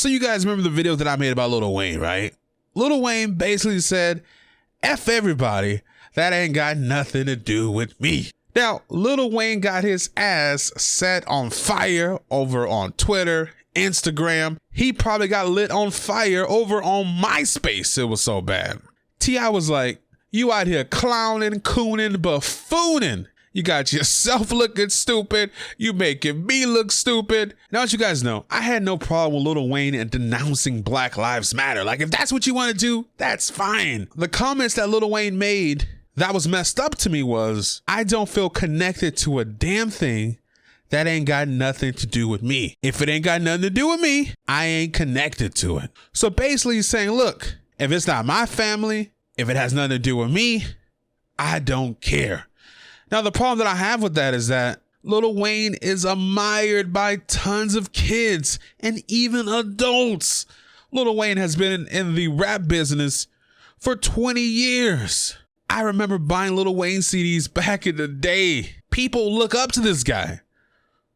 So you guys remember the video that I made about Lil Wayne, right? Lil Wayne basically said, F everybody, that ain't got nothing to do with me. Now, Lil Wayne got his ass set on fire over on Twitter, Instagram. He probably got lit on fire over on MySpace. It was so bad. T.I. was like, you out here clowning, cooning, buffooning. You got yourself looking stupid. You making me look stupid. Now, as you guys know, I had no problem with Lil Wayne and denouncing Black Lives Matter. Like, if that's what you want to do, that's fine. The comments that Lil Wayne made that was messed up to me was, I don't feel connected to a damn thing that ain't got nothing to do with me. If it ain't got nothing to do with me, I ain't connected to it. So basically he's saying, look, if it's not my family, if it has nothing to do with me, I don't care. Now, the problem that I have with that is that Lil Wayne is admired by tons of kids and even adults. Lil Wayne has been in the rap business for 20 years. I remember buying Lil Wayne CDs back in the day. People look up to this guy.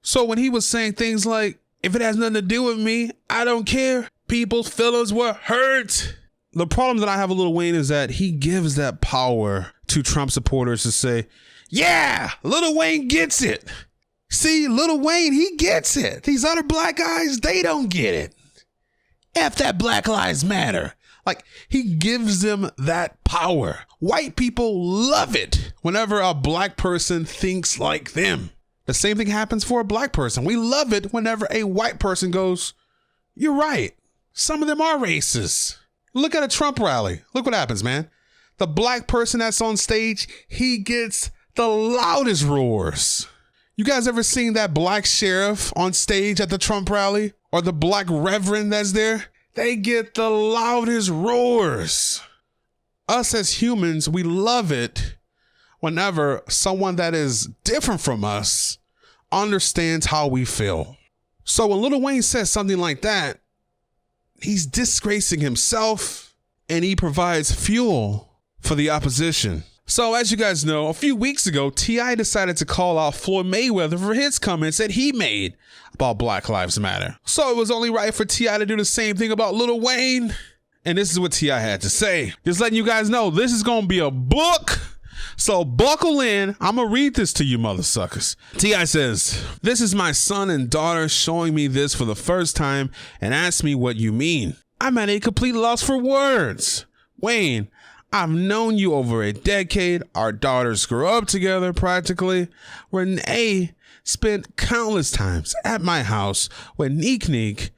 So when he was saying things like, if it has nothing to do with me, I don't care, people's feelings were hurt. The problem that I have with Lil Wayne is that he gives that power to Trump supporters to say, yeah, Lil Wayne gets it. See, Lil Wayne, he gets it. These other black guys, they don't get it. F that Black Lives Matter. Like, he gives them that power. White people love it whenever a black person thinks like them. The same thing happens for a black person. We love it whenever a white person goes, you're right. Some of them are racist. Look at a Trump rally. Look what happens, man. The black person that's on stage, he gets the loudest roars. You guys ever seen that black sheriff on stage at the Trump rally? Or the black reverend that's there? They get the loudest roars. Us as humans, we love it whenever someone that is different from us understands how we feel. So when Lil Wayne says something like that, he's disgracing himself and he provides fuel for the opposition. So as you guys know, a few weeks ago, T.I. decided to call out Floyd Mayweather for his comments that he made about Black Lives Matter. So it was only right for T.I. to do the same thing about Lil Wayne. And this is what T.I. had to say. Just letting you guys know, this is going to be a book. So buckle in. I'm going to read this to you, mother suckers. T.I. says, this is my son and daughter showing me this for the first time and asked me what you mean. I'm at a complete loss for words. Wayne, I've known you over a decade. Our daughters grew up together practically. Renee spent countless times at my house with Neek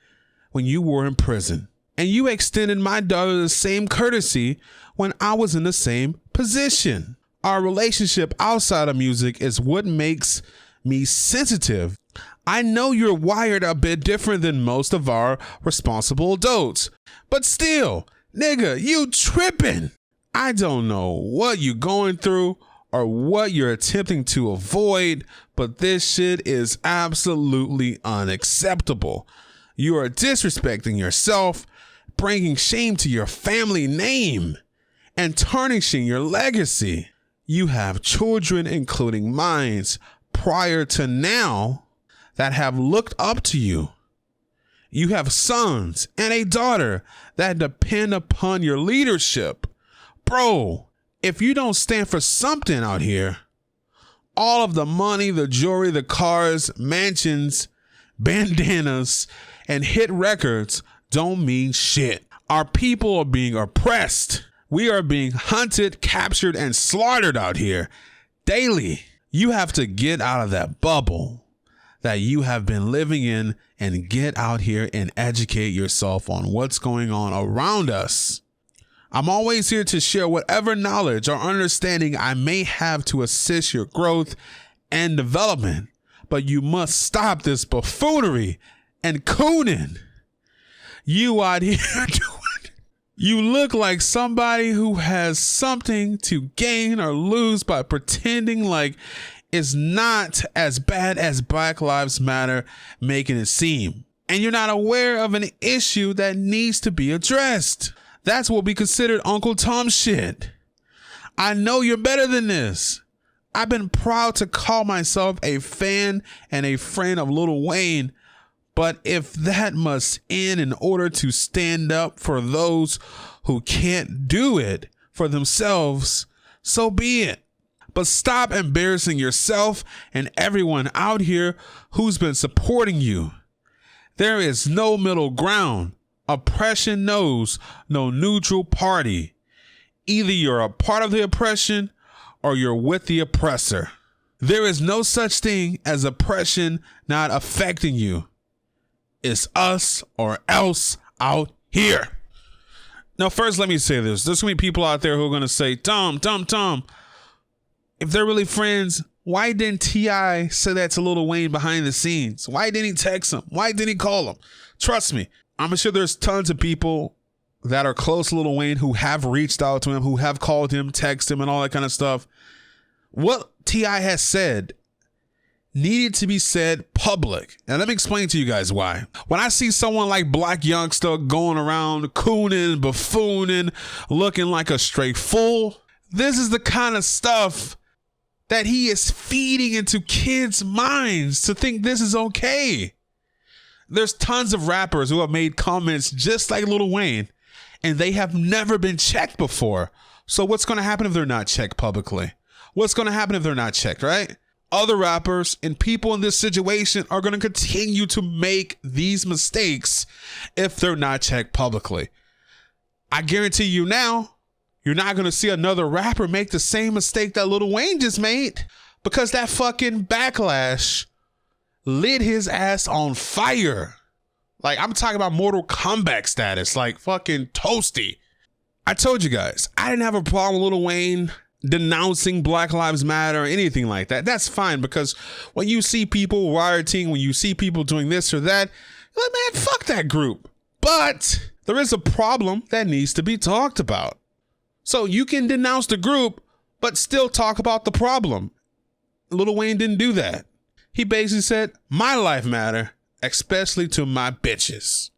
when you were in prison. And you extended my daughter the same courtesy when I was in the same position. Our relationship outside of music is what makes me sensitive. I know you're wired a bit different than most of our responsible adults, but still, nigga, you tripping. I don't know what you're going through or what you're attempting to avoid, but this shit is absolutely unacceptable. You are disrespecting yourself, bringing shame to your family name, and tarnishing your legacy. You have children, including mine, prior to now, that have looked up to you. You have sons and a daughter that depend upon your leadership. Bro, if you don't stand for something out here, all of the money, the jewelry, the cars, mansions, bandanas, and hit records don't mean shit. Our people are being oppressed. We are being hunted, captured, and slaughtered out here daily. You have to get out of that bubble that you have been living in and get out here and educate yourself on what's going on around us. I'm always here to share whatever knowledge or understanding I may have to assist your growth and development, but you must stop this buffoonery and cooning. You out here doing. You look like somebody who has something to gain or lose by pretending like it's not as bad as Black Lives Matter making it seem. And you're not aware of an issue that needs to be addressed. That's what we considered Uncle Tom shit. I know you're better than this. I've been proud to call myself a fan and a friend of Lil Wayne, But if that must end in order to stand up for those who can't do it for themselves, so be it. But stop embarrassing yourself and everyone out here who's been supporting you. There is no middle ground. Oppression knows no neutral party. Either you're a part of the oppression or you're with the oppressor. There is no such thing as oppression not affecting you. It's us or else out here. Now, first, let me say this. There's going to be people out there who are going to say, Tom, if they're really friends, why didn't T.I. say that to Lil Wayne behind the scenes? Why didn't he text him? Why didn't he call him? Trust me, I'm sure there's tons of people that are close to Lil Wayne who have reached out to him, who have called him, texted him, and all that kind of stuff. What T.I. has said needed to be said public. And let me explain to you guys why. When I see someone like Black Youngster going around cooning, buffooning, looking like a straight fool, this is the kind of stuff that he is feeding into kids' minds to think this is okay. There's tons of rappers who have made comments just like Lil Wayne, and they have never been checked before. So what's going to happen if they're not checked publicly? What's going to happen if they're not checked, right? Other rappers and people in this situation are going to continue to make these mistakes if they're not checked publicly. I guarantee you now, you're not going to see another rapper make the same mistake that Lil Wayne just made, because that fucking backlash lit his ass on fire. Like, I'm talking about Mortal Kombat status, like fucking toasty. I told you guys, I didn't have a problem with Lil Wayne denouncing Black Lives Matter or anything like that. That's fine, because when you see people rioting, when you see people doing this or that, you're like, man, fuck that group. But there is a problem that needs to be talked about. So you can denounce the group, but still talk about the problem. Lil Wayne didn't do that. He basically said, my life matter, especially to my bitches.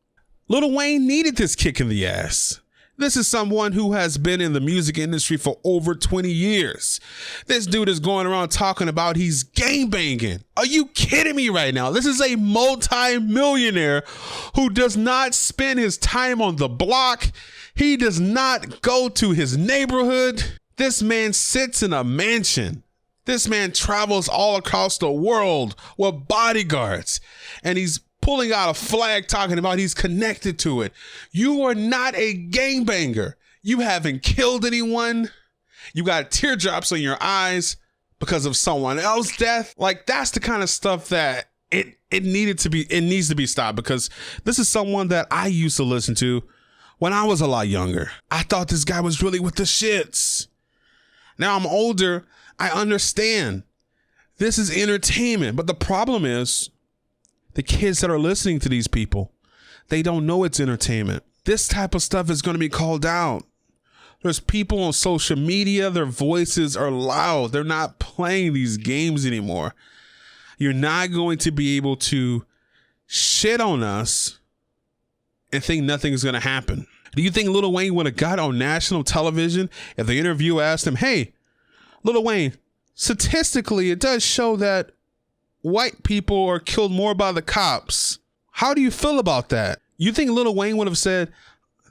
Lil Wayne needed this kick in the ass. This is someone who has been in the music industry for over 20 years. This dude is going around talking about he's gangbanging. Are you kidding me right now? This is a multi-millionaire who does not spend his time on the block. He does not go to his neighborhood. This man sits in a mansion. This man travels all across the world with bodyguards, and he's pulling out a flag talking about he's connected to it. You are not a gangbanger. You haven't killed anyone. You got teardrops in your eyes because of someone else's death. Like, that's the kind of stuff that it needs to be stopped, because this is someone that I used to listen to when I was a lot younger. I thought this guy was really with the shits. Now I'm older. I understand. This is entertainment. But the problem is, the kids that are listening to these people, they don't know it's entertainment. This type of stuff is going to be called out. There's people on social media, their voices are loud. They're not playing these games anymore. You're not going to be able to shit on us and think nothing is going to happen. Do you think Lil Wayne would have got on national television if the interviewer asked him, hey, Lil Wayne, statistically, it does show that white people are killed more by the cops. How do you feel about that? You think Lil Wayne would have said,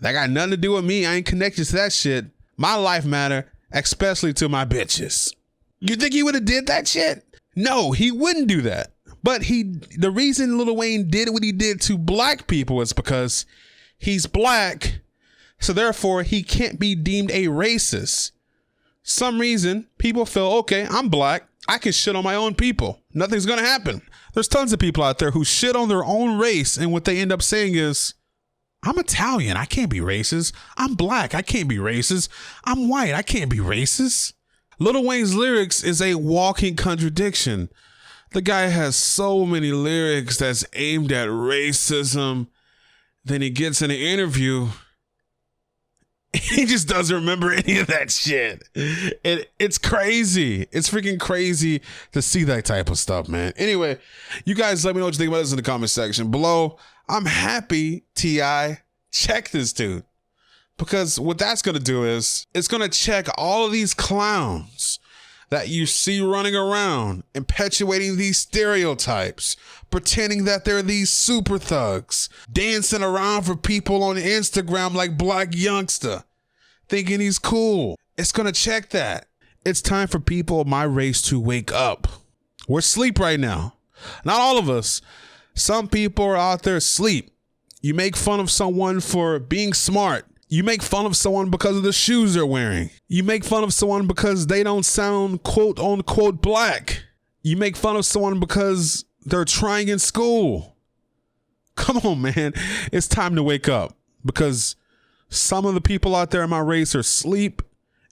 that got nothing to do with me. I ain't connected to that shit. My life matter, especially to my bitches. You think he would have did that shit? No, he wouldn't do that. But the reason Lil Wayne did what he did to black people is because he's black. So therefore, he can't be deemed a racist. Some reason people feel, okay, I'm black. I can shit on my own people. Nothing's going to happen. There's tons of people out there who shit on their own race, and what they end up saying is, I'm Italian. I can't be racist. I'm black. I can't be racist. I'm white. I can't be racist. Lil Wayne's lyrics is a walking contradiction. The guy has so many lyrics that's aimed at racism. Then he gets in an interview. He just doesn't remember any of that shit. It's crazy. It's freaking crazy to see that type of stuff, man. Anyway, you guys let me know what you think about this in the comment section below. I'm happy T.I. checked this dude, because what that's going to do is it's going to check all of these clowns that you see running around, perpetuating these stereotypes, pretending that they're these super thugs, dancing around for people on Instagram like Black Youngster, thinking he's cool. It's gonna check that. It's time for people of my race to wake up. We're asleep right now. Not all of us. Some people are out there asleep. You make fun of someone for being smart. You make fun of someone because of the shoes they're wearing. You make fun of someone because they don't sound quote unquote black. You make fun of someone because they're trying in school. Come on, man. It's time to wake up, because some of the people out there in my race are asleep.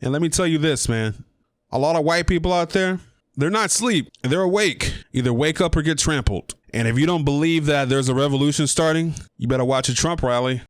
And let me tell you this, man. A lot of white people out there, they're not asleep. They're awake. Either wake up or get trampled. And if you don't believe that there's a revolution starting, you better watch a Trump rally.